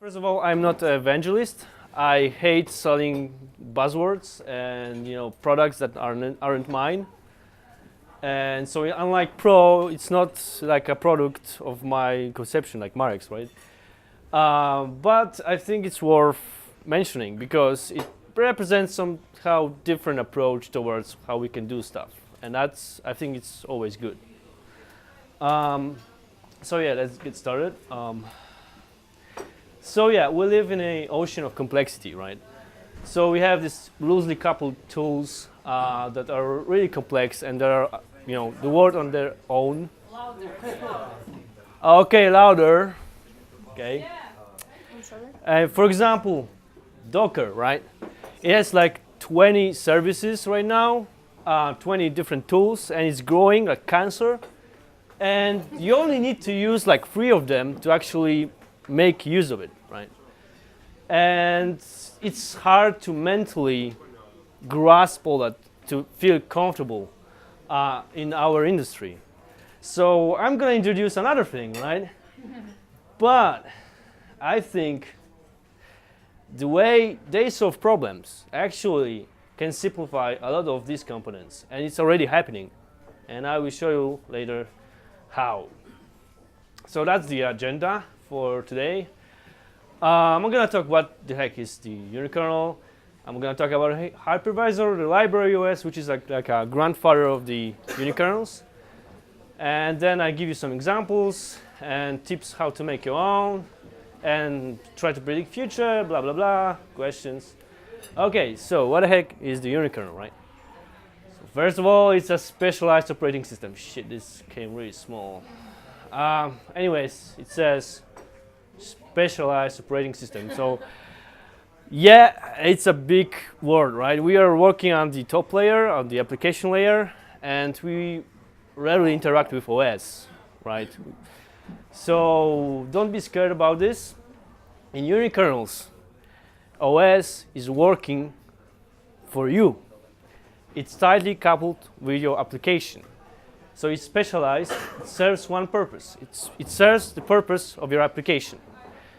First of all, I'm not an evangelist. I hate selling buzzwords and products that aren't mine. And so unlike Pro, it's not like a product of my conception like Marek's, right? But I think it's worth mentioning because it represents somehow different approach towards how we can do stuff. And I think it's always good. So yeah, let's get started. So yeah, we live in an ocean of complexity, right? So we have these loosely coupled tools that are really complex and they are, the word on their own. Louder. Okay, louder. Okay. For example, Docker, right? It has like 20 services right now, 20 different tools, and it's growing like cancer. And you only need to use like 3 of them to actually make use of it, right? And it's hard to mentally grasp all that to feel comfortable in our industry. So I'm going to introduce another thing, right? But I think the way they solve problems actually can simplify a lot of these components, and it's already happening. And I will show you later how. So that's the agenda for today. I'm going to talk what the heck is the Unikernel. I'm going to talk about hypervisor, the library OS, which is like a grandfather of the Unikernels. And then I give you some examples and tips how to make your own and try to predict future, blah, blah, blah, questions. Okay, so what the heck is the Unikernel, right? So first of all, it's a specialized operating system. Shit, this came really small. Anyways, it says specialized operating system. So yeah, it's a big word, right? We are working on the top layer, on the application layer, and we rarely interact with OS, right? So don't be scared about this. In Unikernels, OS is working for you. It's tightly coupled with your application. So it's specialized, it serves one purpose. It serves the purpose of your application.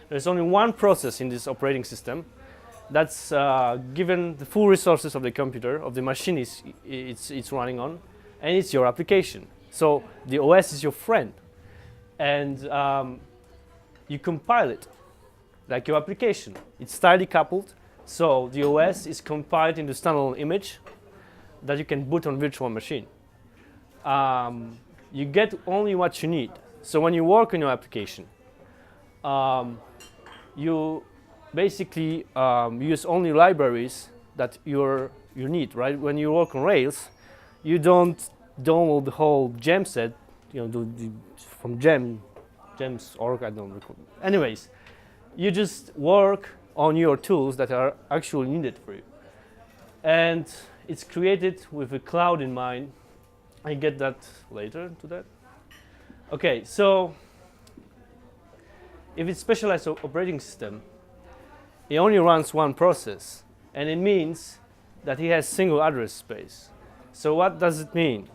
There's only one process in this operating system that's given the full resources of the computer, of the machine it's running on, and it's your application. So the OS is your friend. And you compile it like your application. It's tightly coupled, so the OS is compiled into standalone image that you can boot on virtual machine. You get only what you need. So when you work on your application, you basically use only libraries that you need, right? When you work on Rails, you don't download the whole gem set, from gems.org, I don't recall. Anyways, you just work on your tools that are actually needed for you. And it's created with a cloud in mind. I get that later to that. Okay, so if it's specialized operating system, it only runs one process, and it means that it has single address space. So what does it mean?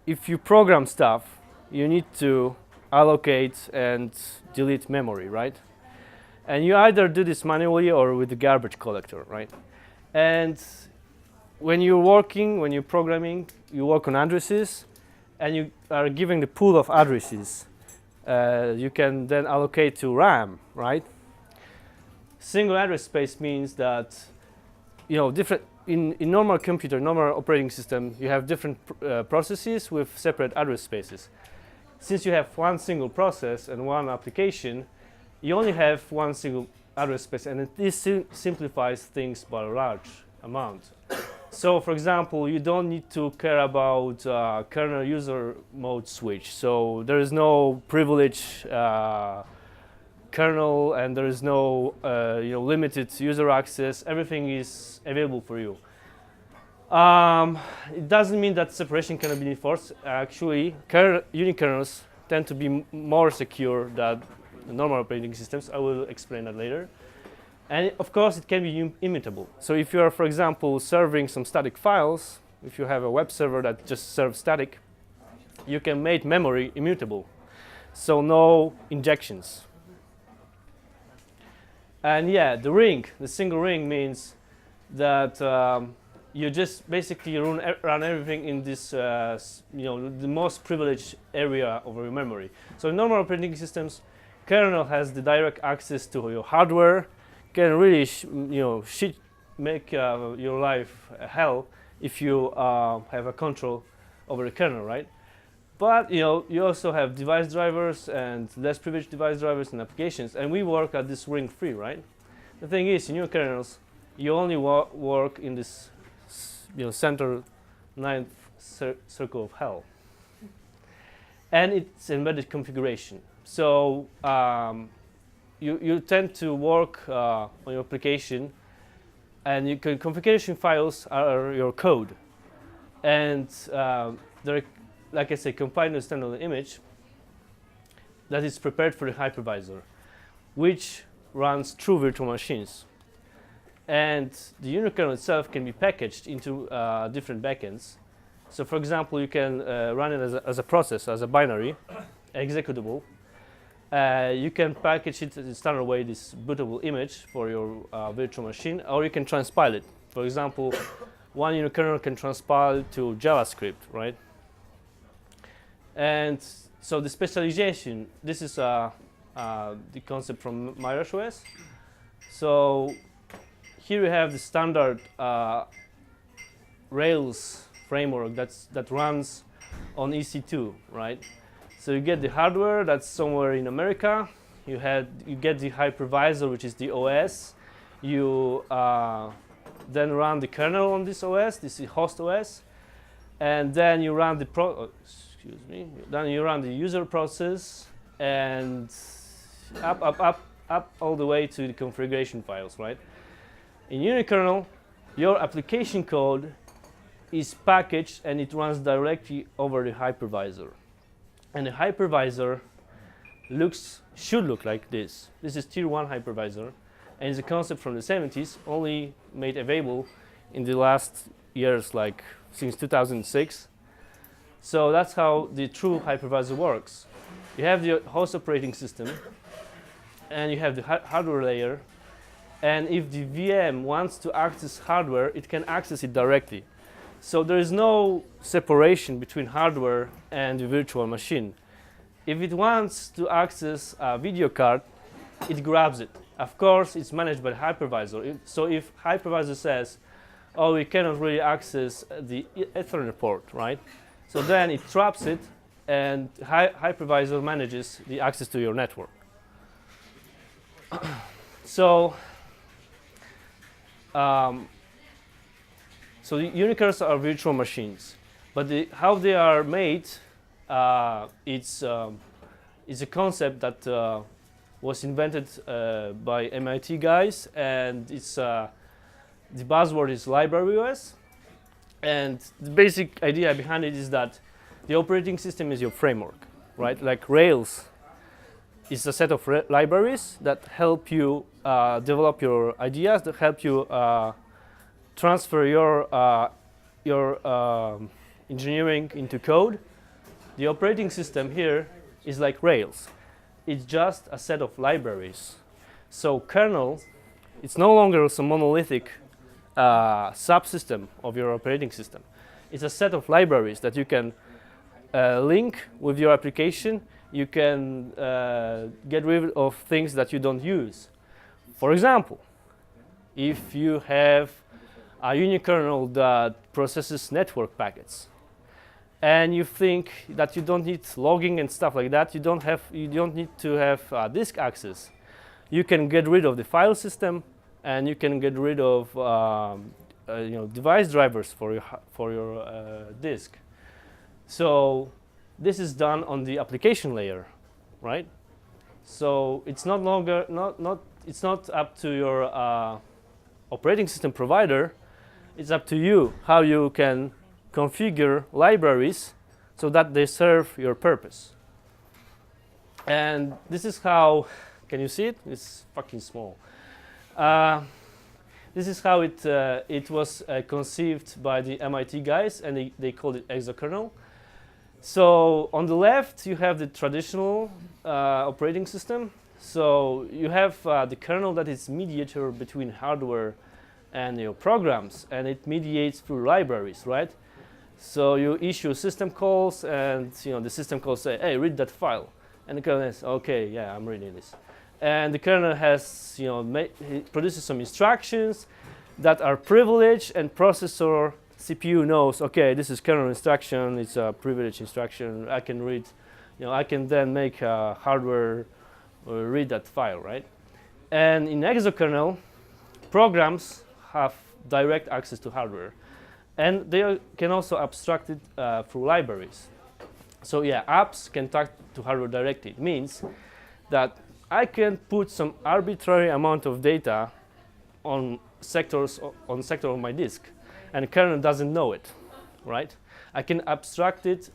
If you program stuff, you need to allocate and delete memory, right? And you either do this manually or with the garbage collector, right? And when you're working, when you're programming, you work on addresses, and you are giving the pool of addresses. You can then allocate to RAM, right? Single address space means that, different in normal computer, normal operating system, you have different processes with separate address spaces. Since you have one single process and one application, you only have one single address space, and this simplifies things by a large amount. So, for example, you don't need to care about kernel user mode switch. So there is no privilege kernel, and there is no limited user access. Everything is available for you. It doesn't mean that separation cannot be enforced. Actually, Unikernels tend to be more secure than normal operating systems. I will explain that later. And of course, it can be immutable. So if you are, for example, serving some static files, if you have a web server that just serves static, you can make memory immutable. So no injections. And yeah, the single ring means that you just basically run everything in this, the most privileged area of your memory. So in normal operating systems, kernel has the direct access to your hardware, can really, make your life hell if you have a control over the kernel, right? But you also have device drivers and less privileged device drivers and applications, and we work at this ring free, right? The thing is, in your kernels, you only work in this, center ninth circle of hell, and it's embedded configuration. So you tend to work on your application, and your configuration files are your code, and they're, like I say, compiled in a standalone image that is prepared for the hypervisor, which runs through virtual machines. And the Unikernel itself can be packaged into different backends. So for example, you can run it as a process, as a binary, executable. You can package it in standard way, this bootable image for your virtual machine, or you can transpile it. For example, one Unikernel can transpile to JavaScript, right? And so the specialization, this is the concept from MyRushOS. So here we have the standard Rails framework that runs on EC2, right? So you get the hardware that's somewhere in America. You get the hypervisor, which is the OS. You then run the kernel on this OS. This is host OS, and then you run the Then you run the user process, and up all the way to the configuration files, right? In Unikernel, your application code is packaged and it runs directly over the hypervisor. And the hypervisor should look like this. This is tier 1 hypervisor, and it's a concept from the 70s, only made available in the last years, like since 2006. So that's how the true hypervisor works. You have the host operating system, and you have the hardware layer, and if the VM wants to access hardware, it can access it directly. So there is no separation between hardware and the virtual machine. If it wants to access a video card, it grabs it. Of course, it's managed by the hypervisor. So if hypervisor says, oh, we cannot really access the Ethernet port, right? So then it traps it, and hypervisor manages the access to your network. So the Unikernels are virtual machines, but how they are made, it's a concept that was invented by MIT guys, and it's the buzzword is library OS. And the basic idea behind it is that the operating system is your framework, right? Like Rails is a set of libraries that help you develop your ideas, that help you transfer your engineering into code. The operating system here is like Rails. It's just a set of libraries. So kernel, it's no longer a monolithic subsystem of your operating system. It's a set of libraries that you can link with your application. You can get rid of things that you don't use. For example, if you have a Unikernel that processes network packets, and you think that you don't need logging and stuff like that, you don't need to have disk access, you can get rid of the file system, and you can get rid of device drivers for your disk. So this is done on the application layer, right? So it's no longer it's not up to your operating system provider. It's up to you how you can configure libraries so that they serve your purpose. And this is how, can you see it? It's fucking small. This is how it was conceived by the MIT guys, and they called it Exokernel. So on the left, you have the traditional operating system. So you have the kernel that is mediator between hardware and your programs, and it mediates through libraries, right? So you issue system calls, and the system calls say, "Hey, read that file," and the kernel says, "Okay, yeah, I'm reading this." And the kernel has, it produces some instructions that are privileged, and processor CPU knows, okay, this is kernel instruction, it's a privileged instruction, I can read, I can then make hardware read that file, right? And in Exokernel, programs have direct access to hardware, and they can also abstract it through libraries. So yeah, apps can talk to hardware directly. It means that I can put some arbitrary amount of data on sector of my disk, and the kernel doesn't know it, right? I can abstract it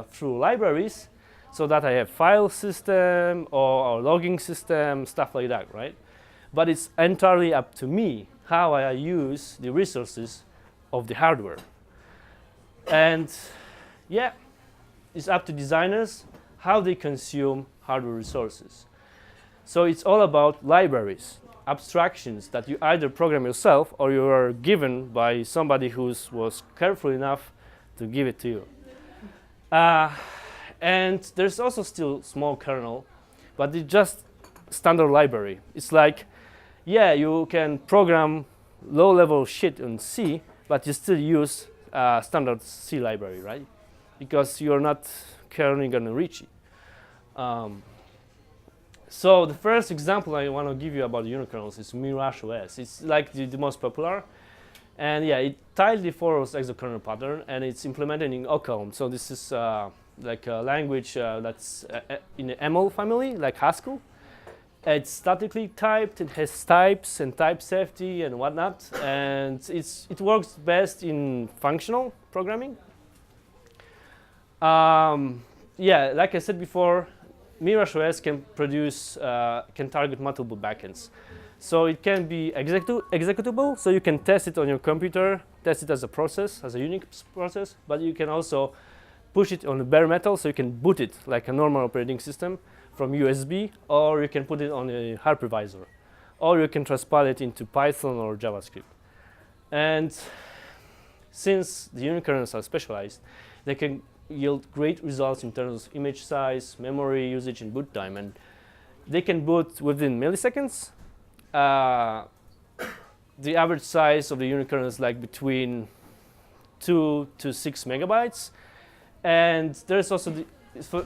through libraries, so that I have file system or logging system, stuff like that, right? But it's entirely up to me how I use the resources of the hardware. And yeah, it's up to designers how they consume hardware resources. So it's all about libraries, abstractions that you either program yourself or you are given by somebody who was careful enough to give it to you. And there's also still small kernel, but it's just standard library. It's like, yeah, you can program low-level shit in C, but you still use standard C library, right? Because you're not currently going to reach it. So the first example I want to give you about Unikernels is Mirage OS. It's like the most popular. And yeah, it tightly follows Exokernel pattern, and it's implemented in OCaml. So this is like a language that's in the ML family, like Haskell. It's statically typed, it has types and type safety and whatnot, and it works best in functional programming. Yeah, like I said before, Mirage OS can target multiple backends. So it can be executable, so you can test it on your computer, test it as a process, as a Unix process, but you can also push it on the bare metal, so you can boot it like a normal operating system from USB, or you can put it on a hypervisor, or you can transpile it into Python or JavaScript. And since the Unikernels are specialized, they can yield great results in terms of image size, memory usage, and boot time. And they can boot within milliseconds. The average size of the Unikernel is like between 2 to 6 megabytes. And there's also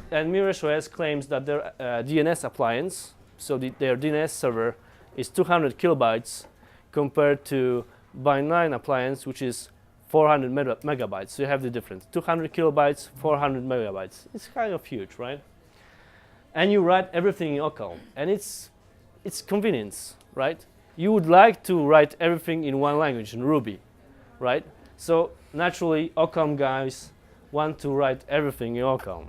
and Mirage OS claims that their DNS appliance, so their DNS server, is 200 kilobytes compared to Bind9 appliance, which is 400 megabytes. So you have the difference: 200 kilobytes, 400 megabytes. It's kind of huge, right? And you write everything in OCaml, and it's convenience, right? You would like to write everything in one language, in Ruby, right? So naturally, OCaml guys want to write everything in OCaml.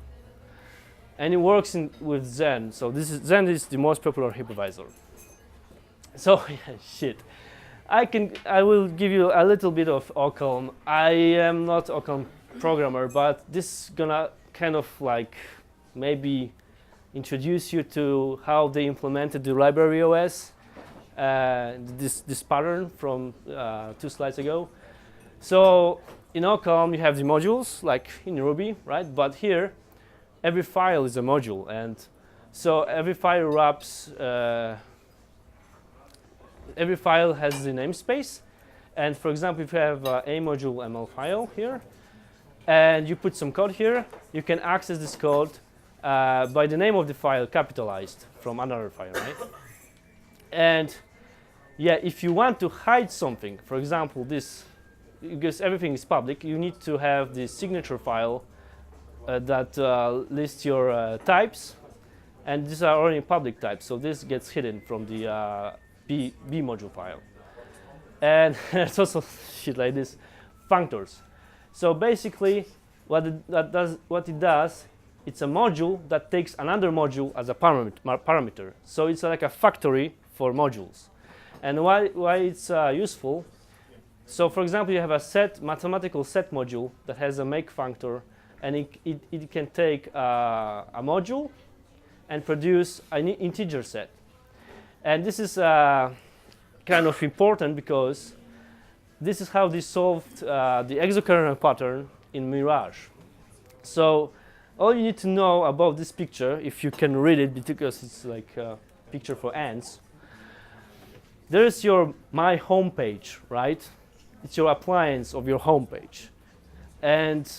And it works with Zen. So Zen is the most popular hypervisor. So yeah, shit. I will give you a little bit of OCaml. I am not OCaml programmer, but this is gonna kind of like maybe introduce you to how they implemented the library OS, this pattern from 2 slides ago. So in OCaml you have the modules like in Ruby, right? But here every file is a module, and so every file wraps. Every file has the namespace, and for example, if you have a module ML file here, and you put some code here, you can access this code by the name of the file capitalized from another file, right? And yeah, if you want to hide something, for example, this, because everything is public, you need to have the signature file that lists your types, and these are only public types, so this gets hidden from the B module file. And there's also shit like this, functors. So basically, what it does, it's a module that takes another module as a parameter. So it's like a factory for modules. And why it's useful? So for example, you have a mathematical set module that has a make functor, and it can take a module and produce an integer set. And this is kind of important because this is how they solved the exokernel pattern in Mirage. So all you need to know about this picture, if you can read it, because it's like a picture for ants, there's your my home page, right? It's your appliance of your home page. And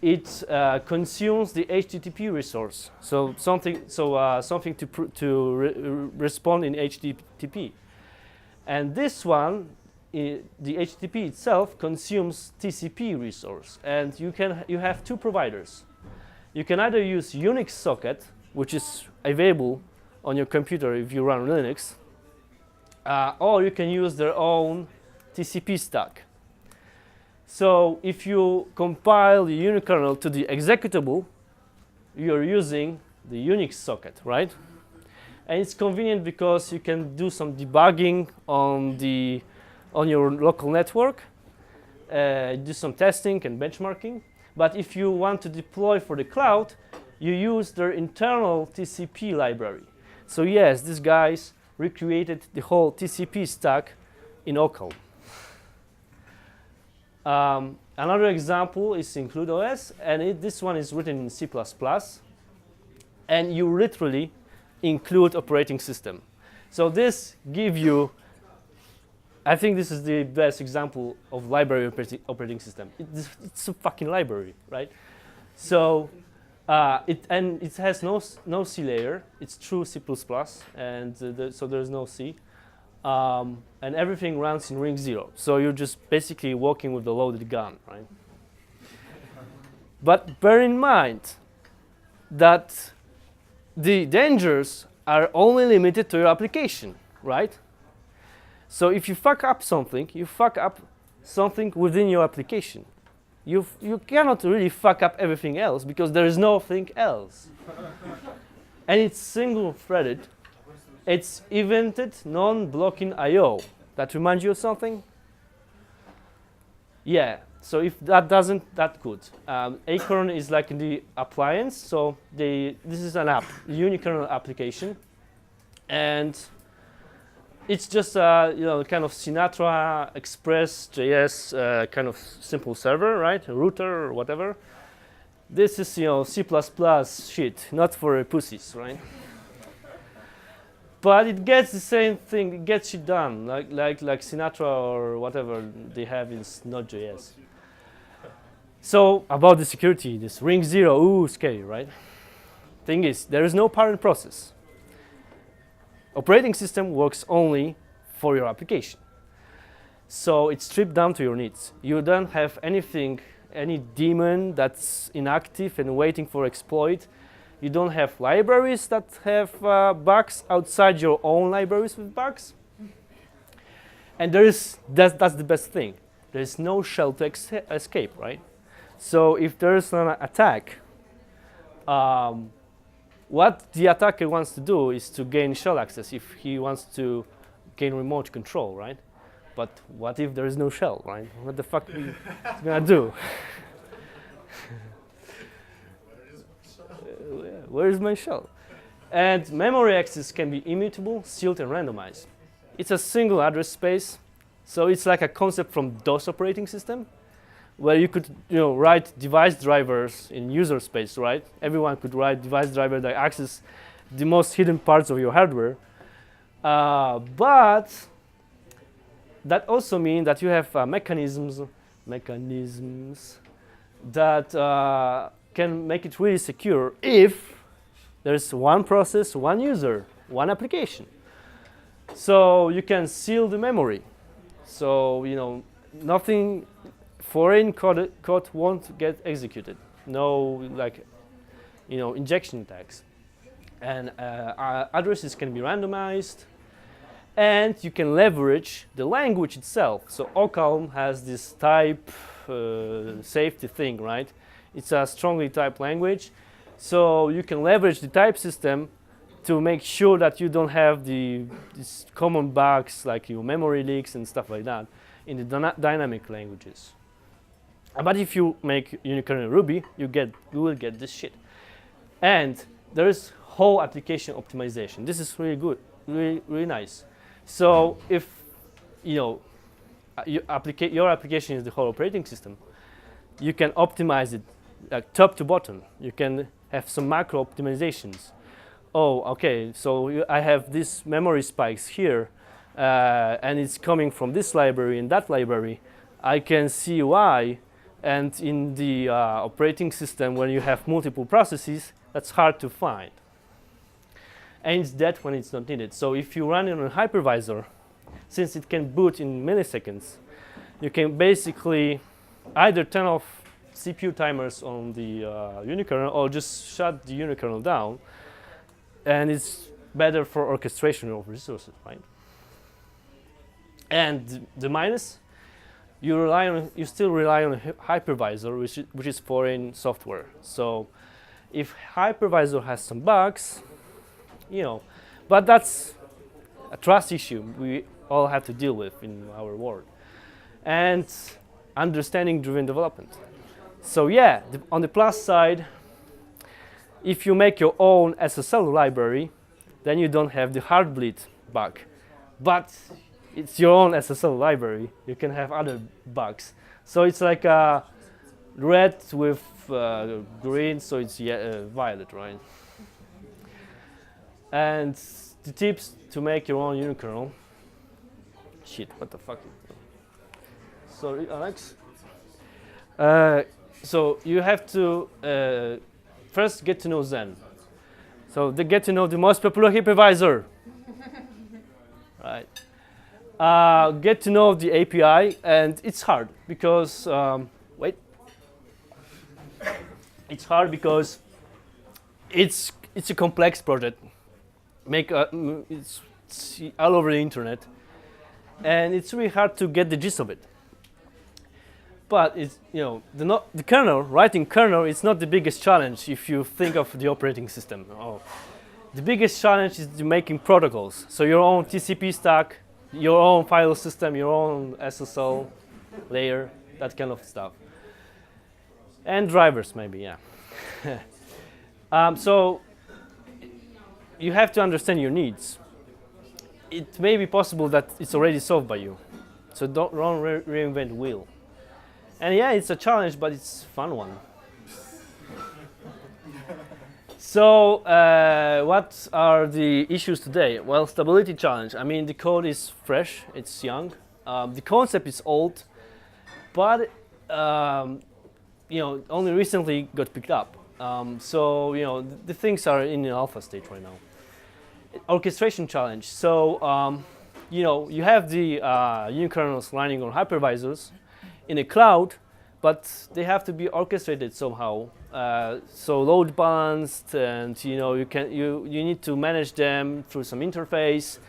it consumes the HTTP resource, so something to respond in HTTP. And this one, the HTTP itself consumes TCP resource, and you have two providers. You can either use Unix socket, which is available on your computer if you run Linux, or you can use their own TCP stack. So if you compile the Unikernel to the executable, you're using the Unix socket, right? And it's convenient because you can do some debugging on your local network, do some testing and benchmarking. But if you want to deploy for the cloud, you use their internal TCP library. So yes, these guys recreated the whole TCP stack in OCaml. Another example is Includeos, and this one is written in C++, and you literally include operating system. So this gives you, I think this is the best example of library operating system. It's a fucking library, right? So it has no C layer. It's true C++, and so there's no C. And everything runs in ring 0. So you're just basically walking with a loaded gun, right? But bear in mind that the dangers are only limited to your application, right? So if you fuck up something, you fuck up something within your application. You cannot really fuck up everything else because there is nothing else. And it's single-threaded. It's evented non-blocking I/O. That reminds you of something? Yeah. So if that doesn't, that's good. Acorn is like in the appliance. So this is an app, Unikernel application, and it's just kind of Sinatra Express JS kind of simple server, right? A router or whatever. This is C++ shit, not for pussies, right? But it gets the same thing. It gets shit done, like Sinatra or whatever they have in Node.js. So about the security, this ring 0, ooh, scary, right? Thing is, there is no parent process. Operating system works only for your application. So it's stripped down to your needs. You don't have anything, any daemon that's inactive and waiting for exploit. You don't have libraries that have bugs outside your own libraries with bugs. And that's the best thing. There is no shell to escape, right? So if there is an attack, what the attacker wants to do is to gain shell access if he wants to gain remote control, right? But what if there is no shell, right? What the fuck are you gonna do? Where is my shell? And memory access can be immutable, sealed, and randomized. It's a single address space, so it's like a concept from DOS operating system, where you could write device drivers in user space, right? Everyone could write device driver that access the most hidden parts of your hardware. But that also means that you have mechanisms that can make it really secure if there's one process, one user, one application. So you can seal the memory. So nothing foreign code won't get executed. No injection attacks. And addresses can be randomized. And you can leverage the language itself. So OCaml has this type safety thing, right? It's a strongly typed language. So you can leverage the type system to make sure that you don't have these common bugs like memory leaks and stuff like that in the dynamic languages. But if you make Unikernel Ruby, you will get this shit. And there is whole application optimization. This is really good, really nice. So if your application is the whole operating system, you can optimize it like top to bottom. You can have some macro optimizations. Oh, okay, so I have these memory spikes here, and it's coming from this library and that library. I can see why, and in the operating system, when you have multiple processes, that's hard to find. And it's dead when it's not needed. So if you run it on a hypervisor, since it can boot in milliseconds, you can basically either turn off CPU timers on the Unikernel or just shut the Unikernel down, and it's better for orchestration of resources, right? And the minus, you still rely on a hypervisor, which is foreign software. So if hypervisor has some bugs, but that's a trust issue we all have to deal with in our world. And understanding driven development. So yeah, on the plus side, if you make your own SSL library, then you don't have the heartbleed bug. But it's your own SSL library. You can have other bugs. So it's like a red with green, so it's violet, right? And the tips to make your own Unikernel. Shit, what the fuck? Sorry, Alex. So you have to first get to know Zen. So they get to know the most popular hypervisor. Right. Get to know the API, and it's hard because it's hard because it's a complex project. It's all over the internet, and it's really hard to get the gist of it. But it's the kernel, writing kernel is not the biggest challenge if you think of the operating system. The biggest challenge is making protocols. So your own TCP stack, your own file system, your own SSL layer, that kind of stuff. And drivers, maybe, yeah. So you have to understand your needs. It may be possible that it's already solved by you. So don't reinvent the wheel. And yeah, it's a challenge, but it's a fun one. So what are the issues today? Well, stability challenge. I mean, the code is fresh, it's young. The concept is old, but only recently got picked up. So the things are in the alpha stage right now. Orchestration challenge. So you have the Unikernels running on hypervisors in a cloud, but they have to be orchestrated somehow. So load balanced, and you need to manage them through some interface.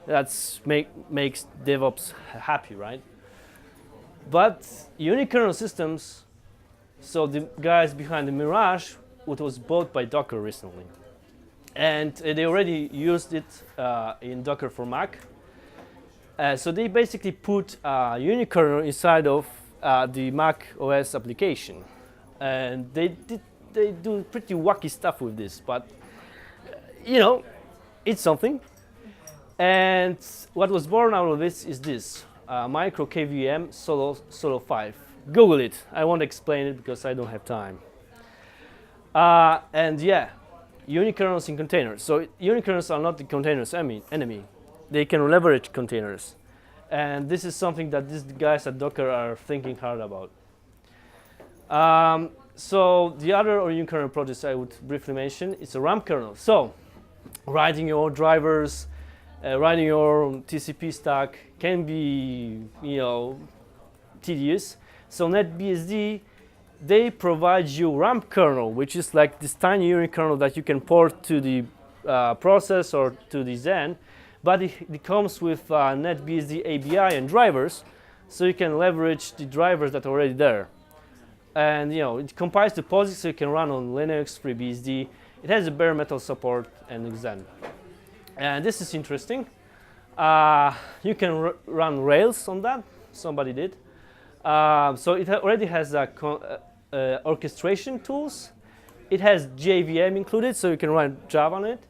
That's makes DevOps happy, right? But Unikernel systems, so the guys behind the Mirage, it was bought by Docker recently, and they already used it in Docker for Mac. So they basically put Unikernel inside of the Mac OS application, and they do pretty wacky stuff with this, but it's something. And what was born out of this is this micro KVM Solo 5. Google it. I won't explain it because I don't have time. And yeah, Unikernels in containers. So Unikernels are not the containers enemy. They can leverage containers. And this is something that these guys at Docker are thinking hard about. So the other Unikernel projects I would briefly mention is a RAM kernel. So writing your own drivers, writing your own TCP stack can be tedious. So NetBSD, they provide you RAM kernel, which is like this tiny Unikernel that you can port to the process or to the Zen. But it comes with NetBSD ABI and drivers, so you can leverage the drivers that are already there. And it compiles the POSIX, so you can run on Linux, FreeBSD. It has a bare metal support and Xen. And this is interesting. You can run Rails on that. Somebody did. So it already has orchestration tools, It has JVM included, so you can run Java on it.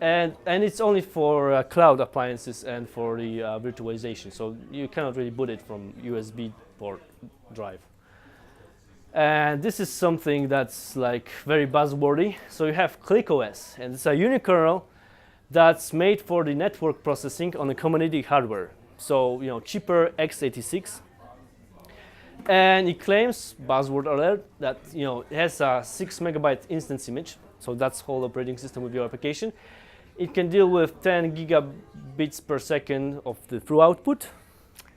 And it's only for cloud appliances and for the virtualization. So you cannot really boot it from USB port drive. And this is something that's like very buzzwordy. So you have ClickOS, and it's a Unikernel that's made for the network processing on the commodity hardware. So cheaper x86. And it claims, buzzword alert, that it has a 6 megabyte instance image. So that's whole operating system with your application. It can deal with 10 gigabits per second of the through output.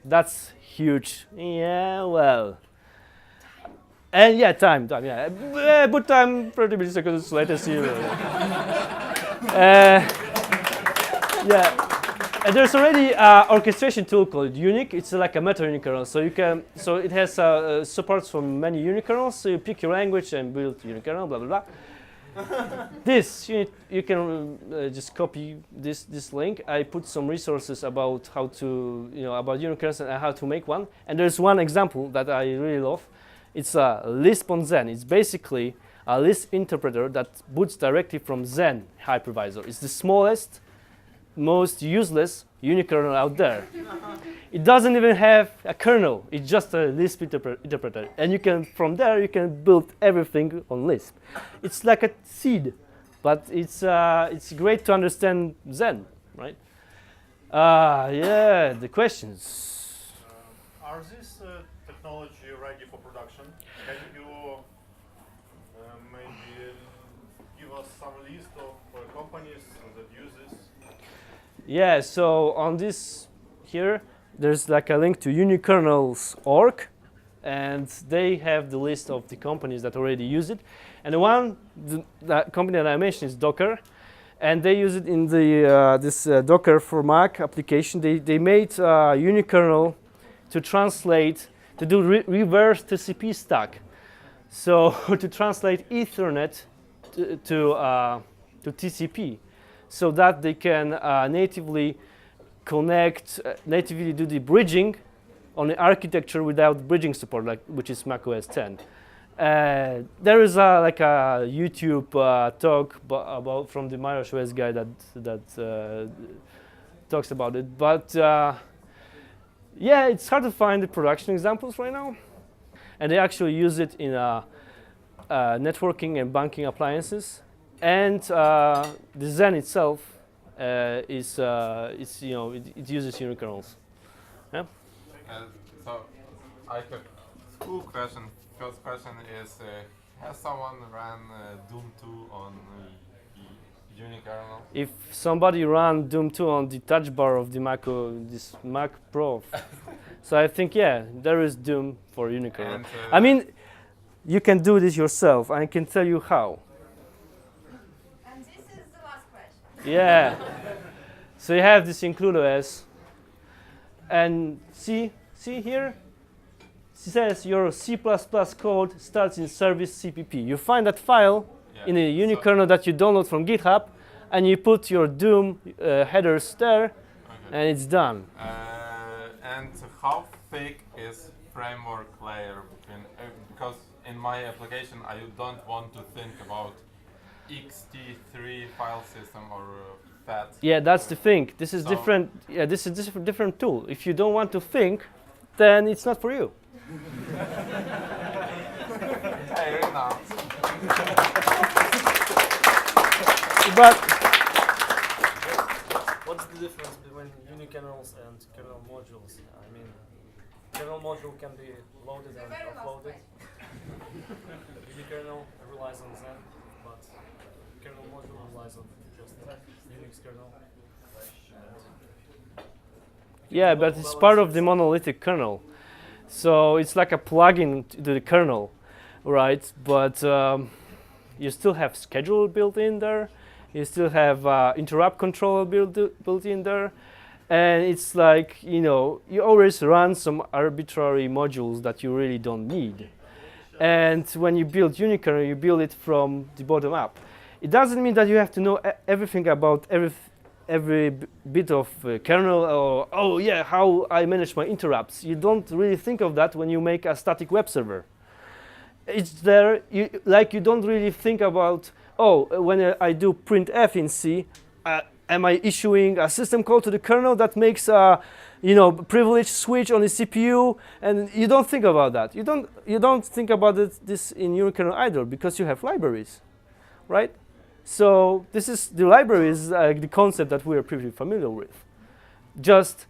That's huge. Yeah, well. And yeah, time, yeah. Boot time 30 milliseconds, latest zero. Yeah. And there's already an orchestration tool called Unic. It's like a meta unikernel. So it has supports from many unikernels. So you pick your language and build unikernel, blah blah blah. This you can just copy this link. I put some resources about how to about unikernels and how to make one. And there's one example that I really love. It's a Lisp on Zen. It's basically a Lisp interpreter that boots directly from Zen hypervisor. It's the smallest, most useless unikernel out there. It doesn't even have a kernel. It's just a Lisp interpreter, and from there you can build everything on Lisp. It's like a seed, but it's great to understand Zen, right? Yeah, the questions. Are this technology ready for production? Can you maybe give us some list of companies that use this? Yeah, so on this here, there's like a link to Unikernels.org, and they have the list of the companies that already use it. And the company that I mentioned is Docker, and they use it in the this Docker for Mac application. They made Unikernel to translate, to do reverse TCP stack. So to translate Ethernet to TCP, so that they can natively connect, natively do the bridging on the architecture without bridging support, which is macOS 10. There is like a YouTube talk about from the MyOS guy that talks about it. But yeah, it's hard to find the production examples right now, and they actually use it in networking and banking appliances. And the Zen itself it uses unikernels. Yeah. So I have two questions. First question is: has someone run Doom 2 on Unikernel? If somebody ran Doom 2 on the touch bar of the this Mac Pro, so I think there is Doom for Unikernel. And, I mean, you can do this yourself. I can tell you how. Yeah. So you have this Includeos, and see here, it says your C++ code starts in service CPP. You find that file in a Unikernel that you download from GitHub, and you put your Doom headers there, and it's done. And how thick is framework layer between? Because in my application, I don't want to think about ext3 file system or FAT. Yeah, that's the thing. This is different. Yeah, this is a different tool. If you don't want to think, then it's not for you. But what's the difference between unikernels and kernel modules? I mean, kernel module can be loaded and offloaded. Unikernel relies on Zen, but kernel module relies on just Unix kernel. yeah, but it's part of the monolithic kernel. So it's like a plugin to the kernel, right? But you still have schedule built in there. You still have interrupt controller built in there. And it's like, you always run some arbitrary modules that you really don't need. And when you build Unikernel, you build it from the bottom up. It doesn't mean that you have to know everything about every bit of kernel or, how I manage my interrupts. You don't really think of that when you make a static web server. it's there. You don't really think about, oh, when I do printf in C, am I issuing a system call to the kernel that makes a privilege switch on the CPU? And you don't think about that. You don't think about this in Unikernel either, because you have libraries, right? So the library is the concept that we are pretty familiar with. Just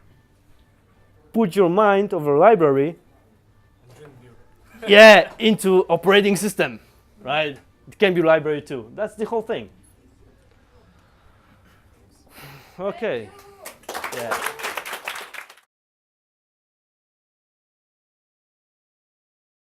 put your mind over library, yeah, into operating system, right? It can be library too. That's the whole thing. Okay. Yeah.